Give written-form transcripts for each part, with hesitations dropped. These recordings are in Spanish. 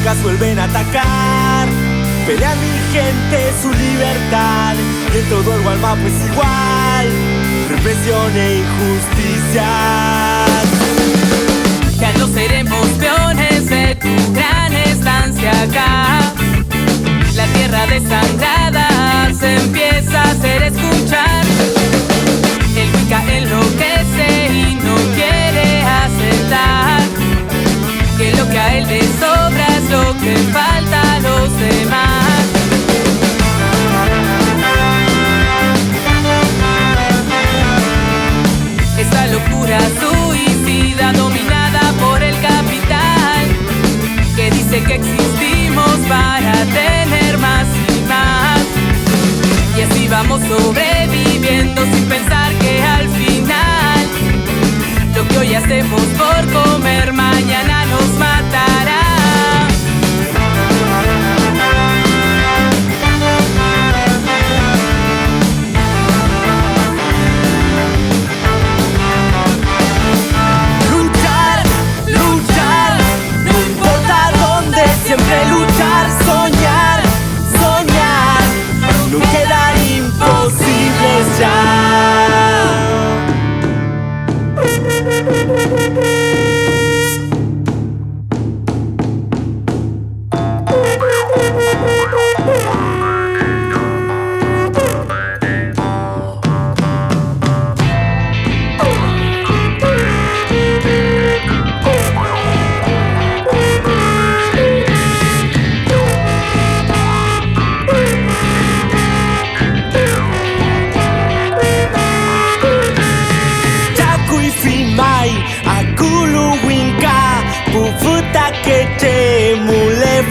drogas vuelven a atacar. Pelea mi gente su libertad, y en todo el mapa es igual, represión e injusticia. Ya no seremos peones de tu gran estancia acá. La tierra desangrada se empieza a hacer escuchar. El Wicca enloquece y no quiere aceptar que lo que a él le sobra es lo que falta a los demás. Esta locura suicida dominada por el capital, que dice que existimos para tener más y más, y así vamos sobreviviendo sin pensar que al final lo que hoy hacemos por comer mañana nos matará. Siempre luchar, soñar, soñar, no quedan imposibles ya.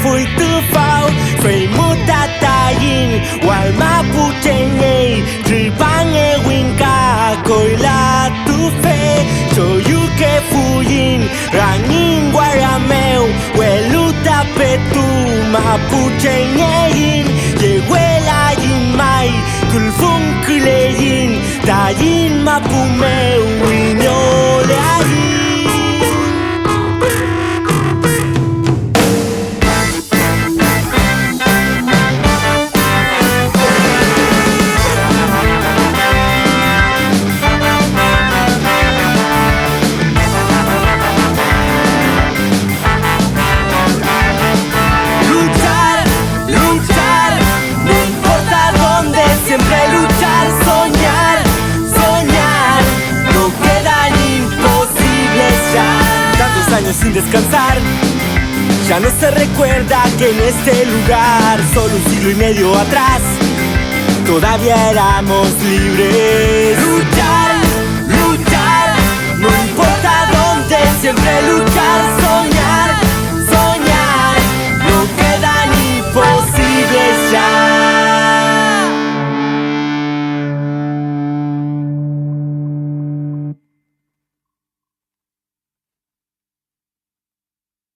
Fui tu phao, phải mu ta ta yin, wal ma pu chen ei, tri bang e win ka, koi la tu fe, cho yu ke fu yin, rang yin guara meu, we luta pe tu ma pu chen e yin, ye we la yin mai, kul fung kule yin, ta yin ma pu meu, wi nyo le a yin. Siempre luchar, soñar, soñar, no quedan imposibles ya. Tantos años sin descansar, ya no se recuerda que en este lugar, solo un siglo y medio atrás, todavía éramos libres. Luchar, luchar, no importa dónde, siempre luchar.